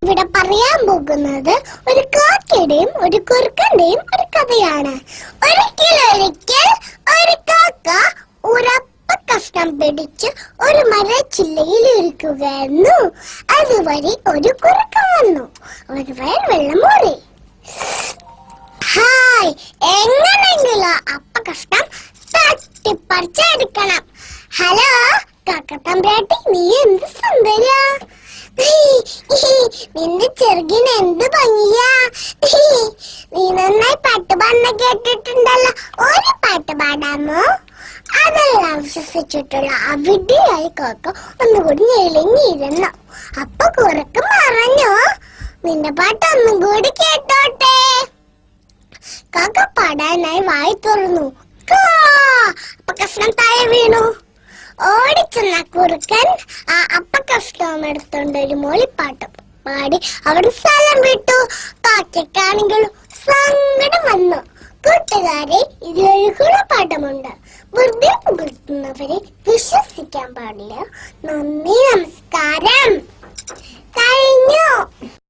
ഇവിടെ പറയാൻ പോകുന്നത് ഒരു കാക്കയുടെയും ഒരു കുറുക്കന്റെയും ഒരു കഥയാണ്. ഒരിക്കൽ ഒരു കാക്ക ഉറപ്പ കഷ്ണം പിടിച്ച് ഒരു മരച്ചില്ലയിൽ ഇരിക്കുകയായിരുന്നു. അതുവഴി ഒരു കുറുക്കൻ വന്നു. ഒരു വയൽ വെള്ളം മൂറി. ഹായ്, എങ്ങനെയെങ്കിലും അപ്പ കഷ്ണം തട്ടിപ്പറിച്ചെടുക്കണം. ഹലോ കാക്കത്തമ്പ്രാട്ടി, നീ എന്ത് സുന്ദരിയാ, നിന്റെ ചെറുകിന് എന്ത് ഭംഗിയാ. നീ നന്നായി പാട്ട് പാടുന്ന കേട്ടിട്ടുണ്ടല്ലോ, ഒരു പാട്ട് പാടാമോ? അതെല്ലാം വിശ്വസിച്ചിട്ടുള്ള അവിടെയായി കാക്ക ഒന്നുകൂടി ഞെളിഞ്ഞിരുന്നു. അപ്പൊ കുറുക്കൻ പറഞ്ഞു, നിന്റെ പാട്ട് ഒന്നും കൂടി കേട്ടോട്ടെ. കാക്ക പാടാനായി വായി തുറന്നു. അപ്പ കഷ്ണം താഴെ വീണു. ഓടിച്ചെന്ന കുറുക്കൻ ആ അപ്പ കഷ്ണം എടുത്തോണ്ട് ഒരു മോളിപ്പാട്ട് പാടി അവിടെ സ്ഥലം വിട്ടു. കാക്കയ്ക്കാണെങ്കിലും സങ്കടം വന്നു. കൂട്ടുകാരെ, ഇതിലൊരു ഗുണപാഠമുണ്ട്. വെറുതെ പുകഴ്ത്തുന്നവരെ വിശ്വസിക്കാൻ പാടില്ല. നന്ദി, നമസ്കാരം.